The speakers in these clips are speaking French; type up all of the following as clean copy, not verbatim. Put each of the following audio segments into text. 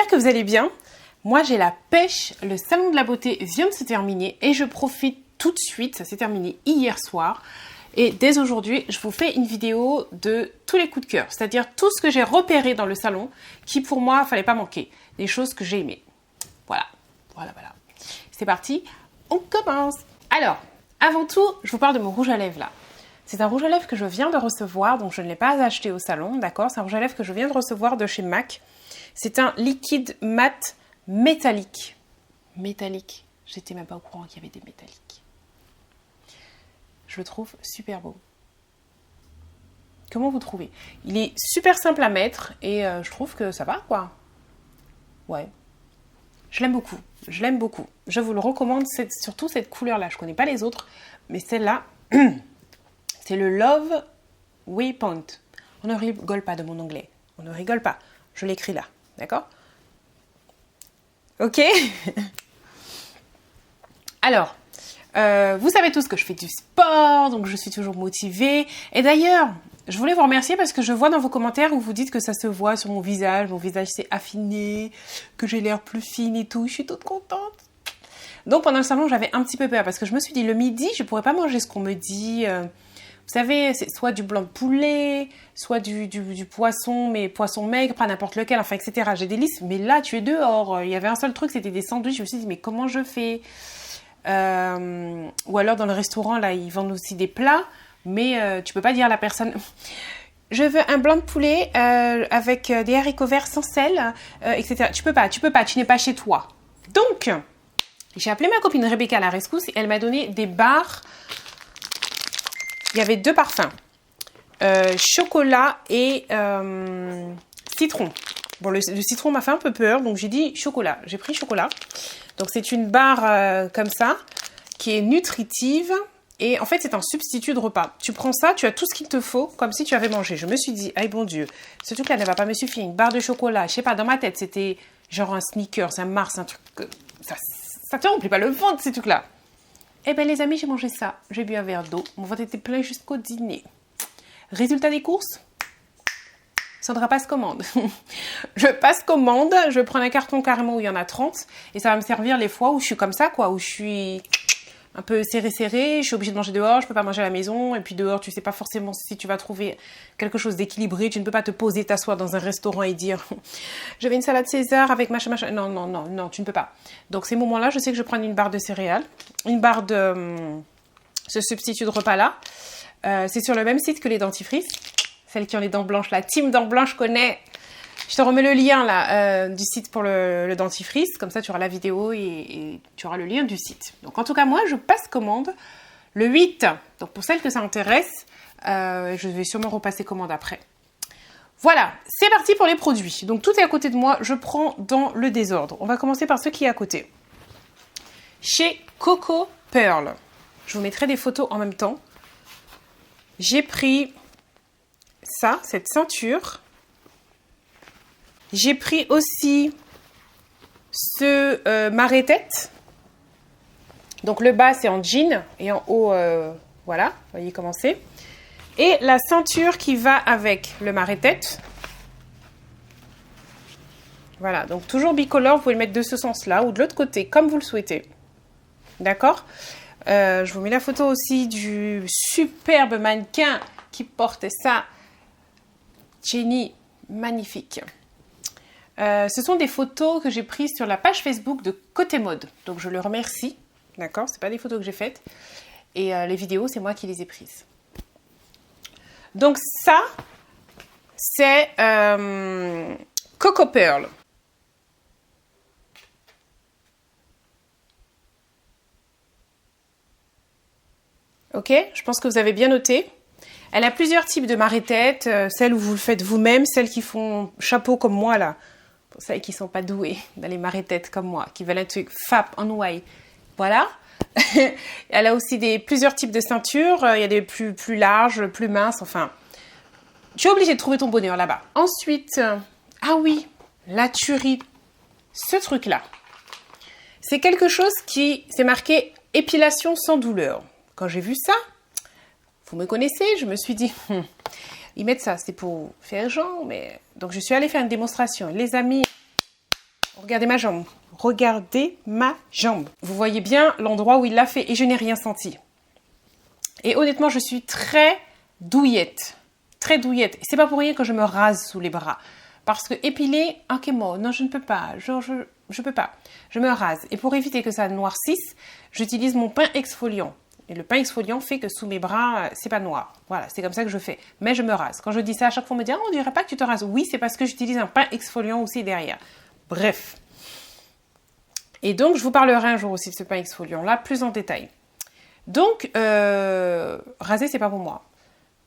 j'espère que vous allez bien. Moi j'ai la pêche, le salon de la beauté vient de se terminer et je profite tout de suite, ça s'est terminé hier soir. Et dès aujourd'hui, je vous fais une vidéo de tous les coups de cœur, c'est-à-dire tout ce que j'ai repéré dans le salon qui pour moi, fallait pas manquer, des choses que j'ai aimées. Voilà. C'est parti, on commence. Alors, avant tout, je vous parle de mon rouge à lèvres là. C'est un rouge à lèvres que je viens de recevoir, donc je ne l'ai pas acheté au salon, d'accord? C'est un rouge à lèvres que je viens de recevoir de chez MAC. C'est un liquide mat métallique. Métallique. J'étais même pas au courant qu'il y avait des métalliques. Je le trouve super beau. Comment vous trouvez? Il est super simple à mettre et je trouve que ça va quoi. Ouais. Je l'aime beaucoup. Je l'aime beaucoup. Je vous le recommande, surtout cette couleur-là. Je connais pas les autres, mais celle-là, c'est le Love Waypoint. On ne rigole pas de mon anglais. On ne rigole pas. Je l'écris là. D'accord? Ok. Alors, vous savez tous que je fais du sport, donc je suis toujours motivée. Et d'ailleurs, je voulais vous remercier parce que je vois dans vos commentaires où vous dites que ça se voit sur mon visage s'est affiné, que j'ai l'air plus fine et tout. Je suis toute contente. Donc pendant le salon, j'avais un petit peu peur parce que je me suis dit, le midi, je ne pourrais pas manger ce qu'on me dit. Vous savez, c'est soit du blanc de poulet, soit du poisson, mais poisson maigre, pas n'importe lequel, enfin, etc. J'ai des listes, mais là, tu es dehors. Il y avait un seul truc, c'était des sandwichs. Je me suis dit, mais comment je fais? Ou alors, dans le restaurant, là, ils vendent aussi des plats, mais tu peux pas dire à la personne... Je veux un blanc de poulet avec des haricots verts sans sel, etc. Tu peux pas, tu n'es pas chez toi. Donc, j'ai appelé ma copine Rebecca à la rescousse et elle m'a donné des barres. Il y avait deux parfums, chocolat et citron. Bon, le citron m'a fait un peu peur, donc j'ai dit chocolat. J'ai pris chocolat. Donc c'est une barre comme ça, qui est nutritive. Et en fait, c'est un substitut de repas. Tu prends ça, tu as tout ce qu'il te faut, comme si tu avais mangé. Je me suis dit, aïe bon Dieu, ce truc-là ne va pas me suffire. Une barre de chocolat, je sais pas, dans ma tête, c'était genre un Snickers, un Mars, un truc... Ça te remplit pas le ventre, ces trucs-là. Eh bien, les amis, j'ai mangé ça. J'ai bu un verre d'eau. Mon ventre était plein jusqu'au dîner. Résultat des courses, Sandra passe commande. Je passe commande, je prends un carton carrément où il y en a 30 et ça va me servir les fois où je suis comme ça, quoi, où je suis un peu serré, je suis obligée de manger dehors, je peux pas manger à la maison et puis dehors, tu sais pas forcément si tu vas trouver quelque chose d'équilibré, tu ne peux pas te poser, t'asseoir dans un restaurant et dire je veux une salade César avec machin. Non, tu ne peux pas. Donc ces moments-là, je sais que je prends une barre de céréales, une barre de ce substitut de repas-là. C'est sur le même site que les dentifrices. Celles qui ont les dents blanches, la team dents blanches connaît. Je te remets le lien là du site pour le dentifrice. Comme ça, tu auras la vidéo et tu auras le lien du site. Donc, en tout cas, moi, je passe commande le 8. Donc, pour celles que ça intéresse, je vais sûrement repasser commande après. Voilà, c'est parti pour les produits. Donc, tout est à côté de moi. Je prends dans le désordre. On va commencer par ce qui est à côté. Chez Coco Pearl. Je vous mettrai des photos en même temps. J'ai pris ça, cette ceinture. J'ai pris aussi ce marée-tête. Donc le bas c'est en jean et en haut, voilà, vous voyez comment c'est. Et la ceinture qui va avec le marée-tête. Voilà, donc toujours bicolore, vous pouvez le mettre de ce sens-là ou de l'autre côté, comme vous le souhaitez. D'accord? Je vous mets la photo aussi du superbe mannequin qui porte ça. Jenny, magnifique. Ce sont des photos que j'ai prises sur la page Facebook de Côté Mode. Donc je le remercie. D'accord? C'est pas des photos que j'ai faites. Et les vidéos, c'est moi qui les ai prises. Donc ça, c'est Coco Pearl. Ok? Je pense que vous avez bien noté. Elle a plusieurs types de marée-tête. Celles où vous le faites vous-même, celles qui font chapeau comme moi là. Pour celles qui ne sont pas douées dans les marée-têtes comme moi, qui veulent un truc fap en way. Voilà. Elle a aussi plusieurs types de ceintures. Il y a des plus larges, plus minces, enfin. Tu es obligé de trouver ton bonheur là-bas. Ensuite, ah oui, la tuerie. Ce truc-là. C'est quelque chose qui, c'est marqué épilation sans douleur. Quand j'ai vu ça, vous me connaissez, je me suis dit, ils mettent ça, c'est pour faire genre, mais... Donc je suis allée faire une démonstration. Les amis, Regardez ma jambe. Regardez ma jambe. Vous voyez bien l'endroit où il l'a fait et je n'ai rien senti. Et honnêtement, je suis très douillette. Très douillette. C'est pas pour rien que je me rase sous les bras. Parce que épiler, ok, moi, non, je ne peux pas. Je peux pas. Je me rase. Et pour éviter que ça noircisse, j'utilise mon pain exfoliant. Et le pain exfoliant fait que sous mes bras, c'est pas noir. Voilà, c'est comme ça que je fais. Mais je me rase. Quand je dis ça, à chaque fois, on me dit, ah, on dirait pas que tu te rases. Oui, c'est parce que j'utilise un pain exfoliant aussi derrière. Bref. Et donc, je vous parlerai un jour aussi de ce pain exfoliant-là, plus en détail. Donc, raser, c'est pas pour moi.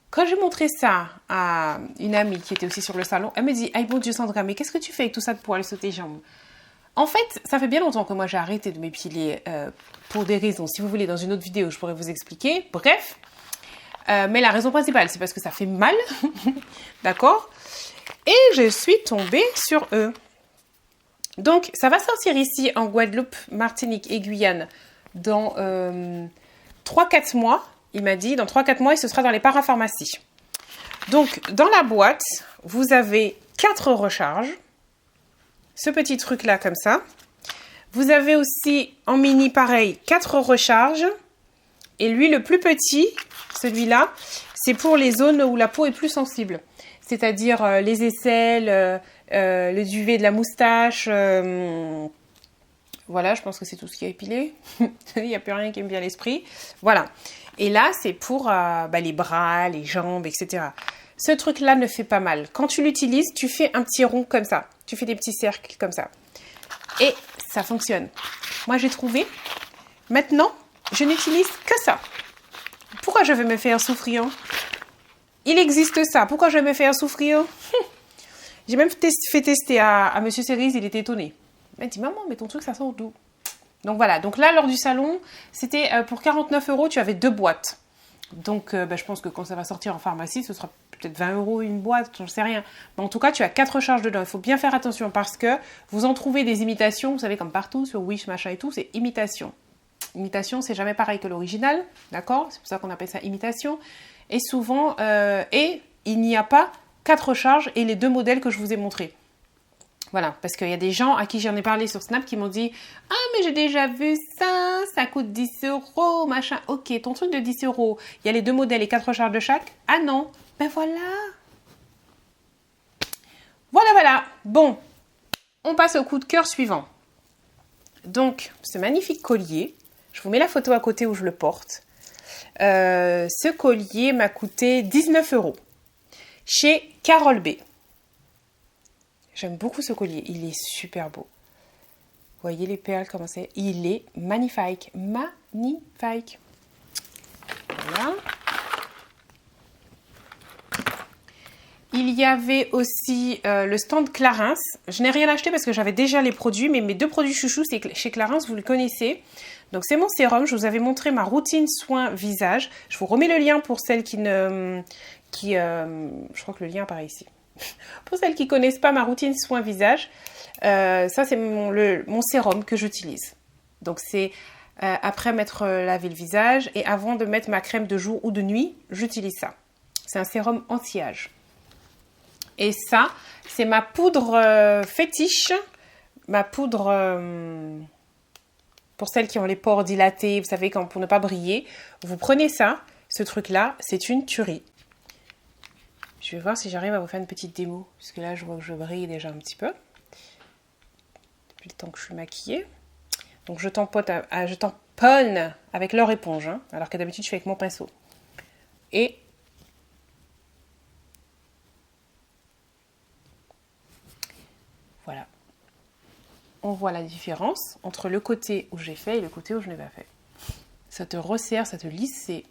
Quand j'ai montré ça à une amie qui était aussi sur le salon, elle me dit, ah, bon Dieu, Sandra, mais qu'est-ce que tu fais avec tout ça de poils sur tes jambes? En fait, ça fait bien longtemps que moi j'ai arrêté de m'épiler pour des raisons. Si vous voulez, dans une autre vidéo, je pourrais vous expliquer. Bref. Mais la raison principale, c'est parce que ça fait mal. D'accord? Et je suis tombée sur eux. Donc, ça va sortir ici en Guadeloupe, Martinique et Guyane dans 3-4 mois. Il m'a dit, dans 3-4 mois, et ce sera dans les parapharmacies. Donc, dans la boîte, vous avez 4 recharges. Ce petit truc-là, comme ça. Vous avez aussi, en mini, pareil, 4 recharges. Et lui, le plus petit, celui-là, c'est pour les zones où la peau est plus sensible. C'est-à-dire les aisselles, le duvet de la moustache. Voilà, je pense que c'est tout ce qui est épilé. Il n'y a plus rien qui me vient à l'esprit. Voilà. Et là, c'est pour les bras, les jambes, etc. Ce truc-là ne fait pas mal. Quand tu l'utilises, tu fais un petit rond comme ça. Tu fais des petits cercles comme ça. Et ça fonctionne. Moi, j'ai trouvé. Maintenant, je n'utilise que ça. Pourquoi je vais me faire souffrir? Il existe ça. Pourquoi je vais me faire souffrir? J'ai même fait tester à Monsieur Cerise. Il était étonné. Il m'a dit, maman, mais ton truc, ça sort d'où? Donc voilà. Donc là, lors du salon, c'était pour 49 €, tu avais 2 boîtes. Donc, je pense que quand ça va sortir en pharmacie, ce sera peut-être 20 € une boîte, j'en sais rien. Mais en tout cas, tu as 4 recharges dedans. Il faut bien faire attention parce que vous en trouvez des imitations, vous savez, comme partout, sur Wish, machin et tout, c'est imitation. Imitation, c'est jamais pareil que l'original, d'accord? C'est pour ça qu'on appelle ça imitation. Et souvent, il n'y a pas 4 recharges et les 2 modèles que je vous ai montrés. Voilà, parce qu'il y a des gens à qui j'en ai parlé sur Snap qui m'ont dit « Ah, mais j'ai déjà vu ça, ça coûte 10 €, machin. » Ok, ton truc de 10 €, il y a les 2 modèles et 4 recharges de chaque. Ah non, ben voilà. Voilà. Bon, on passe au coup de cœur suivant. Donc, ce magnifique collier, je vous mets la photo à côté où je le porte. Ce collier m'a coûté 19 € chez Carole B. J'aime beaucoup ce collier, il est super beau. Vous voyez les perles, comment c'est? Il est magnifique, magnifique. Voilà. Il y avait aussi le stand Clarins. Je n'ai rien acheté parce que j'avais déjà les produits, mais mes 2 produits chouchous, c'est chez Clarins, vous le connaissez. Donc c'est mon sérum, je vous avais montré ma routine soin visage. Je vous remets le lien pour celles qui ne... je crois que le lien apparaît ici. Pour celles qui ne connaissent pas ma routine soin visage, ça c'est mon sérum que j'utilise. Donc c'est après m'être lavé le visage et avant de mettre ma crème de jour ou de nuit, j'utilise ça. C'est un sérum anti-âge. Et ça, c'est ma poudre fétiche, ma poudre pour celles qui ont les pores dilatés, vous savez, pour ne pas briller. Vous prenez ça, ce truc-là, c'est une tuerie. Je vais voir si j'arrive à vous faire une petite démo, puisque là, je vois que je brille déjà un petit peu. Depuis le temps que je suis maquillée. Donc, je tamponne avec leur éponge, hein, alors que d'habitude, je fais avec mon pinceau. Et voilà. On voit la différence entre le côté où j'ai fait et le côté où je n'ai pas fait. Ça te resserre, ça te lisse, c'est...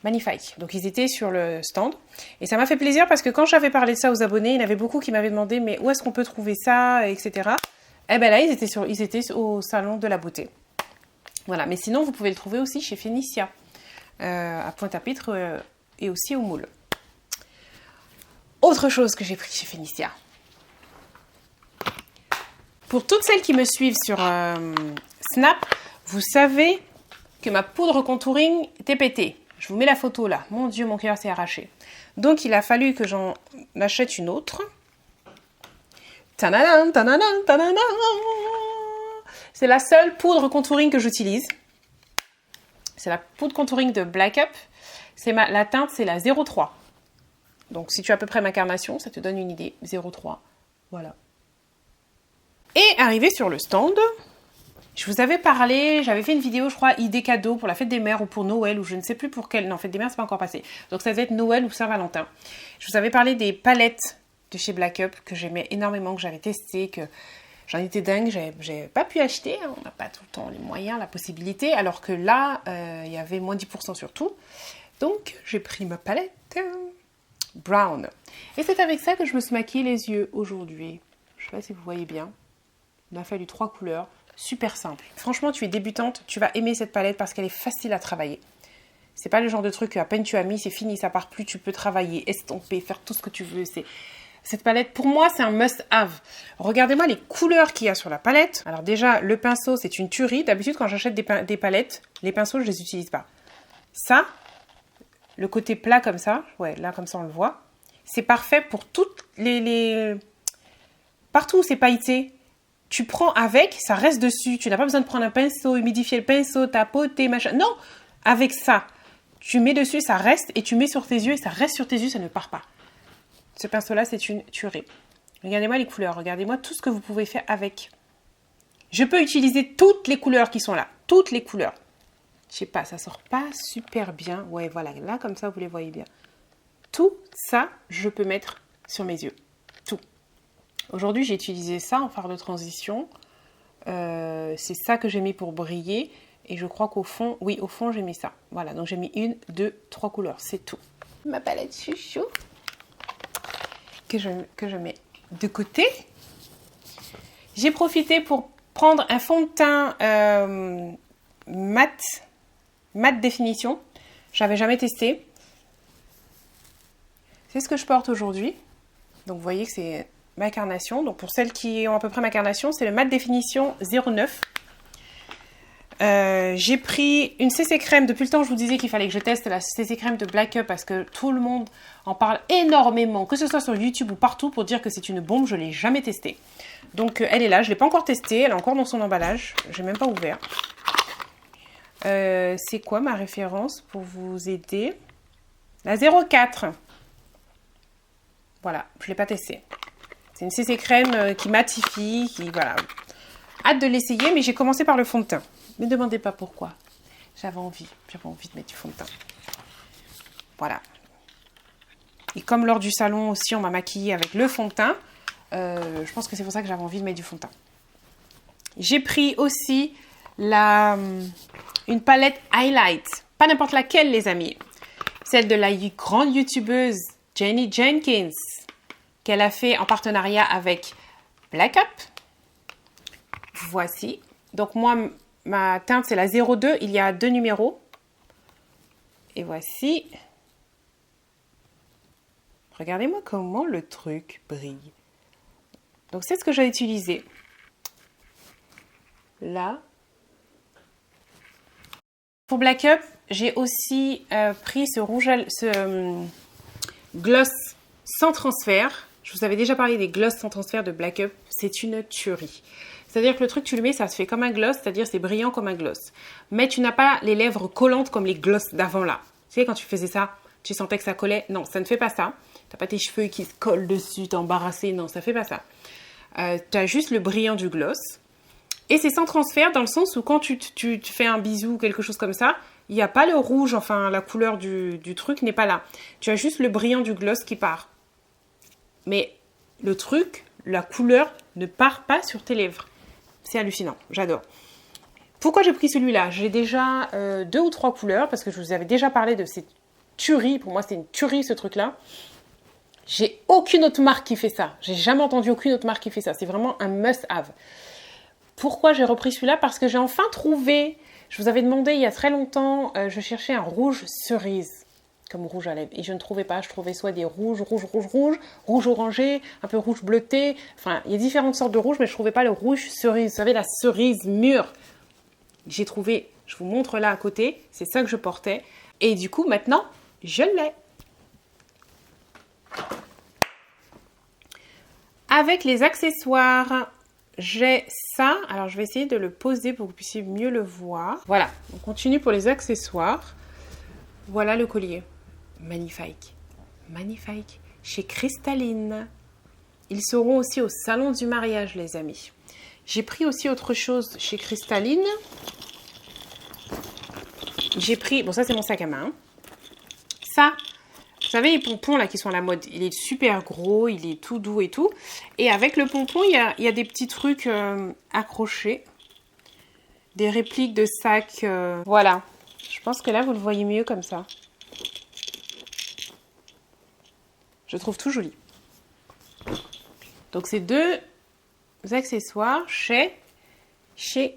magnifique. Donc, ils étaient sur le stand. Et ça m'a fait plaisir parce que quand j'avais parlé de ça aux abonnés, il y en avait beaucoup qui m'avaient demandé mais où est-ce qu'on peut trouver ça, etc. Et bien là, ils étaient au salon de la beauté. Voilà. Mais sinon, vous pouvez le trouver aussi chez Phénicia, à Pointe-à-Pitre et aussi au Moule. Autre chose que j'ai pris chez Phénicia. Pour toutes celles qui me suivent sur Snap, vous savez que ma poudre contouring était pétée. Je vous mets la photo là. Mon Dieu, mon cœur s'est arraché. Donc, il a fallu que j'en achète une autre. Tananan, tananan, tananan. C'est la seule poudre contouring que j'utilise. C'est la poudre contouring de Black Up. La teinte, c'est la 03. Donc, si tu as à peu près ma carnation, ça te donne une idée. 03. Voilà. Et arrivé sur le stand, je vous avais parlé, j'avais fait une vidéo, je crois, idée cadeau pour la fête des mères ou pour Noël, ou je ne sais plus pour quelle. Non, fête des mères, c'est pas encore passé. Donc, ça devait être Noël ou Saint-Valentin. Je vous avais parlé des palettes de chez Black Up que j'aimais énormément, que j'avais testé, que j'en étais dingue. J'ai pas pu acheter, hein, on n'a pas tout le temps les moyens, la possibilité, alors que là, il y avait moins 10% sur tout. Donc, j'ai pris ma palette brown. Et c'est avec ça que je me suis maquillée les yeux aujourd'hui. Je sais pas si vous voyez bien. Il m'a fallu 3 couleurs. Super simple. Franchement, tu es débutante, tu vas aimer cette palette parce qu'elle est facile à travailler. C'est pas le genre de truc que à peine tu as mis, c'est fini, ça part plus, tu peux travailler, estomper, faire tout ce que tu veux. Cette palette, pour moi, c'est un must-have. Regardez-moi les couleurs qu'il y a sur la palette. Alors déjà, le pinceau, c'est une tuerie. D'habitude, quand j'achète des palettes, les pinceaux, je les utilise pas. Ça, le côté plat comme ça, ouais, là comme ça on le voit, c'est parfait pour toutes partout où c'est pailleté. Tu prends avec, ça reste dessus. Tu n'as pas besoin de prendre un pinceau, humidifier le pinceau, tapoter, machin. Non, avec ça, tu mets dessus, ça reste, et tu mets sur tes yeux, et ça reste sur tes yeux, ça ne part pas. Ce pinceau-là, c'est une tuerie. Regardez-moi les couleurs, regardez-moi tout ce que vous pouvez faire avec. Je peux utiliser toutes les couleurs qui sont là, toutes les couleurs. Je sais pas, ça sort pas super bien. Ouais, voilà, là, comme ça, vous les voyez bien. Tout ça, je peux mettre sur mes yeux. Tout. Aujourd'hui, j'ai utilisé ça en fard de transition. C'est ça que j'ai mis pour briller. Et je crois qu'au fond, oui, au fond, j'ai mis ça. Voilà, donc j'ai mis 1, 2, 3 couleurs. C'est tout. Ma palette chouchou que je mets de côté. J'ai profité pour prendre un fond de teint mat définition. J'avais jamais testé. C'est ce que je porte aujourd'hui. Donc, vous voyez que c'est ma carnation. Donc, pour celles qui ont à peu près ma carnation, c'est le mat définition 09. J'ai pris une CC crème. Depuis le temps, je vous disais qu'il fallait que je teste la CC crème de Black Up parce que tout le monde en parle énormément, que ce soit sur YouTube ou partout, pour dire que c'est une bombe. Je ne l'ai jamais testée. Donc, elle est là. Je ne l'ai pas encore testée. Elle est encore dans son emballage. Je n'ai même pas ouvert. C'est quoi ma référence pour vous aider? La 04. Voilà, je ne l'ai pas testée. C'est une CC crème qui matifie, voilà. Hâte de l'essayer, mais j'ai commencé par le fond de teint. Ne me demandez pas pourquoi. J'avais envie de mettre du fond de teint. Voilà. Et comme lors du salon aussi, on m'a maquillée avec le fond de teint, je pense que c'est pour ça que j'avais envie de mettre du fond de teint. J'ai pris aussi une palette highlight. Pas n'importe laquelle, les amis. Celle de la grande youtubeuse Jenny Jenkins, qu'elle a fait en partenariat avec Black Up. Voici. Donc moi, ma teinte, c'est la 02. Il y a 2 numéros. Et voici. Regardez-moi comment le truc brille. Donc c'est ce que j'ai utilisé. Là. Pour Black Up, j'ai aussi pris ce gloss sans transfert. Je vous avais déjà parlé des gloss sans transfert de Black Up. C'est une tuerie. C'est-à-dire que le truc, tu le mets, ça se fait comme un gloss, c'est-à-dire c'est brillant comme un gloss. Mais tu n'as pas les lèvres collantes comme les gloss d'avant là. Tu sais, quand tu faisais ça, tu sentais que ça collait. Non, ça ne fait pas ça. Tu n'as pas tes cheveux qui se collent dessus, t'es embarrassé. Non, ça ne fait pas ça. Tu as juste le brillant du gloss. Et c'est sans transfert dans le sens où quand tu fais un bisou ou quelque chose comme ça, il n'y a pas le rouge, enfin la couleur du truc n'est pas là. Tu as juste le brillant du gloss qui part. Mais le truc, la couleur ne part pas sur tes lèvres. C'est hallucinant, j'adore. Pourquoi j'ai pris celui-là? J'ai déjà 2 ou 3 couleurs parce que je vous avais déjà parlé de cette tuerie. Pour moi, c'est une tuerie ce truc-là. J'ai aucune autre marque qui fait ça. J'ai jamais entendu aucune autre marque qui fait ça. C'est vraiment un must-have. Pourquoi j'ai repris celui-là? Parce que j'ai enfin trouvé, je vous avais demandé il y a très longtemps, je cherchais un rouge cerise comme rouge à lèvres et je ne trouvais pas. Je trouvais soit des rouges orangé, un peu rouge bleuté. Enfin, il y a différentes sortes de rouge, mais je ne trouvais pas le rouge cerise. Vous savez, la cerise mûre. J'ai trouvé, je vous montre là à côté, c'est ça que je portais. Et du coup, maintenant, je l'ai. Avec les accessoires, j'ai ça. Alors, je vais essayer de le poser pour que vous puissiez mieux le voir. Voilà, on continue pour les accessoires. Voilà le collier. Magnifique. Magnifique. Chez Cristalline. Ils seront aussi au salon du mariage, les amis. J'ai pris aussi autre chose chez Cristalline. J'ai pris... Bon, ça, c'est mon sac à main. Ça, vous savez, les pompons, là, qui sont à la mode. Il est super gros, il est tout doux et tout. Et avec le pompon, il y a des petits trucs accrochés. Des répliques de sacs. Voilà. Je pense que là, vous le voyez mieux comme ça. Je trouve tout joli. Donc, c'est 2 accessoires chez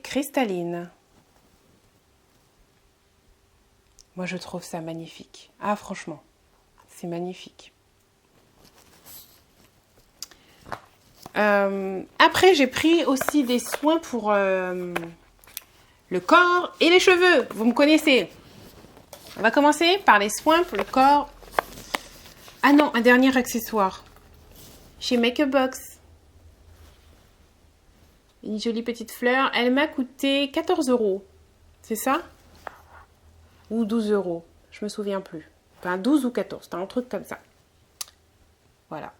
Cristalline. Moi, je trouve ça magnifique. Ah, franchement, c'est magnifique. Après, j'ai pris aussi des soins pour le corps et les cheveux. Vous me connaissez. On va commencer par les soins pour le corps. Ah non, un dernier accessoire. Chez Make Up Box. Une jolie petite fleur. Elle m'a coûté 14 €. C'est ça? Ou 12 €. Je me souviens plus. Enfin, 12 ou 14. C'était un truc comme ça. Voilà.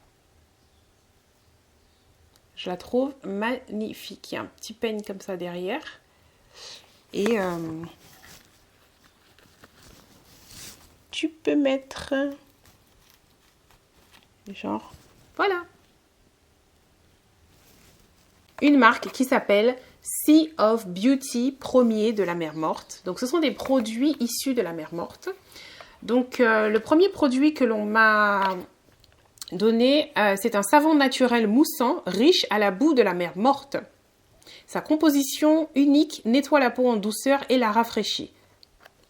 Je la trouve magnifique. Il y a un petit peigne comme ça derrière. Et tu peux mettre... genre... Voilà. Une marque qui s'appelle Sea of Beauty, premier de la mer morte. Donc, ce sont des produits issus de la mer morte. Donc, le premier produit que l'on m'a donné, c'est un savon naturel moussant, riche à la boue de la mer morte. Sa composition unique nettoie la peau en douceur et la rafraîchit.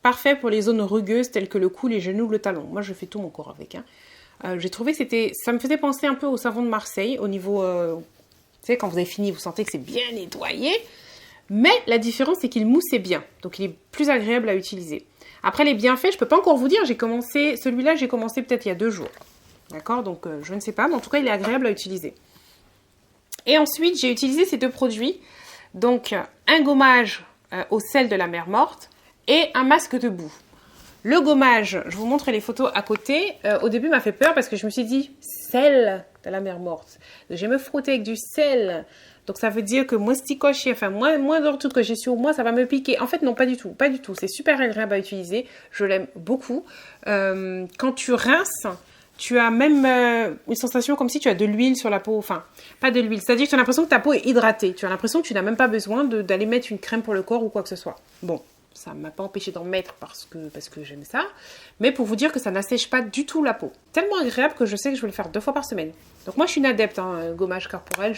Parfait pour les zones rugueuses telles que le cou, les genoux, le talon. Moi, je fais tout mon corps avec. J'ai trouvé que ça me faisait penser un peu au savon de Marseille, au niveau... Vous savez, quand vous avez fini, vous sentez que c'est bien nettoyé. Mais la différence, c'est qu'il moussait bien. Donc, il est plus agréable à utiliser. Après, les bienfaits, je ne peux pas encore vous dire. Celui-là, j'ai commencé peut-être il y a 2 jours. D'accord? Donc, je ne sais pas. Mais en tout cas, il est agréable à utiliser. Et ensuite, j'ai utilisé ces 2 produits. Donc, un gommage au sel de la mer morte et un masque de boue. Le gommage, je vous montre les photos à côté. Au début, m'a fait peur parce que je me suis dit, sel de la mer morte. Donc, je vais me frotter avec du sel. Donc, ça veut dire que moins sticoché, enfin, moins d'ortout que j'ai sur moi, ça va me piquer. En fait, non, pas du tout. Pas du tout. C'est super agréable à utiliser. Je l'aime beaucoup. Quand tu rinces, tu as même une sensation comme si tu as de l'huile sur la peau. Enfin, pas de l'huile. C'est-à-dire que tu as l'impression que ta peau est hydratée. Tu as l'impression que tu n'as même pas besoin d'aller mettre une crème pour le corps ou quoi que ce soit. Bon. Ça ne m'a pas empêché d'en mettre parce que j'aime ça. Mais pour vous dire que ça n'assèche pas du tout la peau. Tellement agréable que je sais que je vais le faire 2 fois par semaine. Donc moi, je suis une adepte, gommage corporel.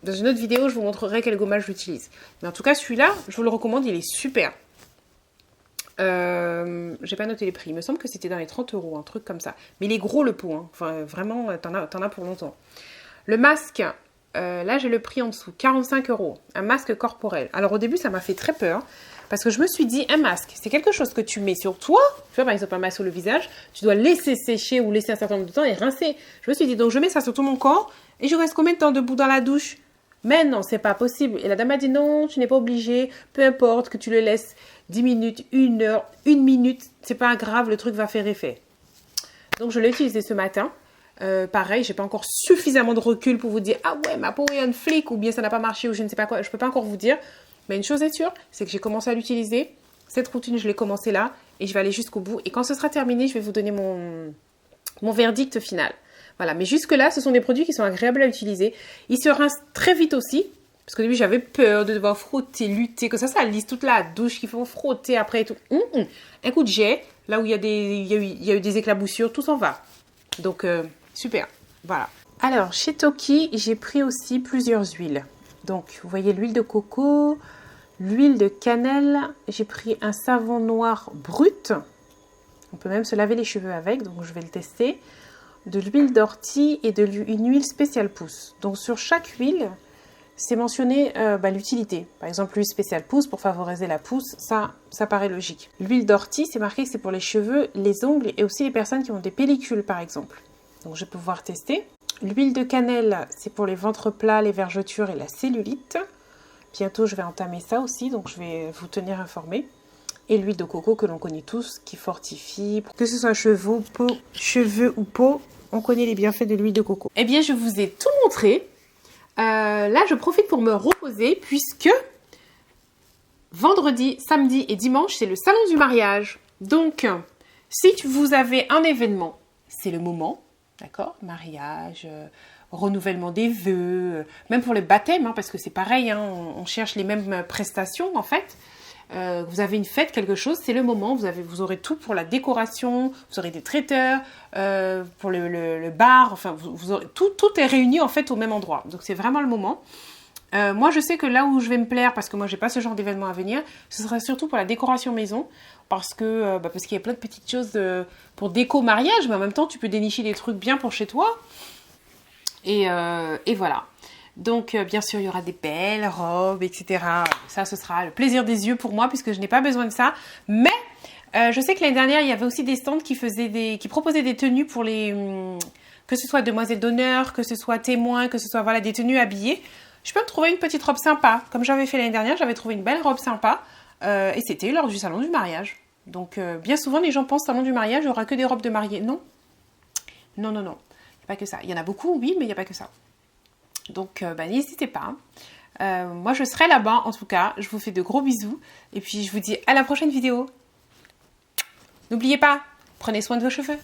Dans une autre vidéo, je vous montrerai quel gommage j'utilise. Mais en tout cas, celui-là, je vous le recommande, il est super. J'ai pas noté les prix. Il me semble que c'était dans les 30 €, un truc comme ça. Mais il est gros le pot. Enfin, vraiment, t'en as pour longtemps. Le masque... là, j'ai le prix en dessous, 45 €. Un masque corporel. Alors, au début, ça m'a fait très peur. Parce que je me suis dit, un masque, c'est quelque chose que tu mets sur toi. Tu vois, par exemple, un masque sur le visage. Tu dois laisser sécher ou laisser un certain nombre de temps et rincer. Je me suis dit, donc je mets ça sur tout mon corps. Et je reste combien de temps debout dans la douche? Mais non, c'est pas possible. Et la dame m'a dit, non, tu n'es pas obligé. Peu importe que tu le laisses 10 minutes, 1 heure, 1 minute. C'est pas grave, le truc va faire effet. Donc, je l'ai utilisé ce matin. Pareil, j'ai pas encore suffisamment de recul pour vous dire, ah ouais, ma peau est un flic, ou bien ça n'a pas marché, ou je ne sais pas quoi. Je peux pas encore vous dire. Mais une chose est sûre, c'est que j'ai commencé à l'utiliser. Cette routine, je l'ai commencée là. Et je vais aller jusqu'au bout. Et quand ce sera terminé, je vais vous donner mon verdict final. Voilà. Mais jusque-là, ce sont des produits qui sont agréables à utiliser. Ils se rincent très vite aussi. Parce qu'au début, j'avais peur de devoir frotter, lutter. Que ça lisse toute la douche qu'il faut frotter après et tout. Un coup de jet, là où il y a eu des éclaboussures, tout s'en va. Donc, super. Voilà. Alors, chez Toki, j'ai pris aussi plusieurs huiles. Donc, vous voyez l'huile de coco, l'huile de cannelle. J'ai pris un savon noir brut. On peut même se laver les cheveux avec, donc je vais le tester. De l'huile d'ortie et une huile spéciale pousse. Donc, sur chaque huile, c'est mentionné l'utilité. Par exemple, l'huile spéciale pousse pour favoriser la pousse. Ça paraît logique. L'huile d'ortie, c'est marqué que c'est pour les cheveux, les ongles et aussi les personnes qui ont des pellicules, par exemple. Donc, je vais pouvoir tester. L'huile de cannelle, c'est pour les ventres plats, les vergetures et la cellulite. Bientôt, je vais entamer ça aussi, donc je vais vous tenir informé. Et l'huile de coco que l'on connaît tous, qui fortifie, que ce soit cheveux ou peau, on connaît les bienfaits de l'huile de coco. Eh bien, je vous ai tout montré. Là, je profite pour me reposer puisque vendredi, samedi et dimanche, c'est le salon du mariage. Donc, si vous avez un événement, c'est le moment, d'accord? Mariage, renouvellement des vœux, même pour le baptême, hein, parce que c'est pareil, hein, on cherche les mêmes prestations en fait. Vous avez une fête, quelque chose, c'est le moment, vous aurez tout pour la décoration, vous aurez des traiteurs, pour le bar, enfin vous aurez, tout est réuni en fait au même endroit, donc c'est vraiment le moment. Moi je sais que là où je vais me plaire, parce que moi j'ai pas ce genre d'événement à venir, ce sera surtout pour la décoration maison, parce qu'il y a plein de petites choses pour déco mariage, mais en même temps tu peux dénicher des trucs bien pour chez toi, et voilà. Donc, bien sûr, il y aura des belles robes, etc. Ça, ce sera le plaisir des yeux pour moi, puisque je n'ai pas besoin de ça. Mais, je sais que l'année dernière, il y avait aussi des stands qui proposaient des tenues pour que ce soit demoiselles d'honneur, que ce soit témoins, que ce soit, voilà, des tenues habillées. Je peux me trouver une petite robe sympa. Comme j'avais fait l'année dernière, j'avais trouvé une belle robe sympa. Et c'était lors du salon du mariage. Donc, bien souvent, les gens pensent salon du mariage, il n'y aura que des robes de mariée. Non. Non, non, non. Il n'y a pas que ça. Il y en a beaucoup, oui, mais il n'y a pas que ça. Donc, n'hésitez pas. Moi, je serai là-bas, en tout cas. Je vous fais de gros bisous. Et puis, je vous dis à la prochaine vidéo. N'oubliez pas, prenez soin de vos cheveux.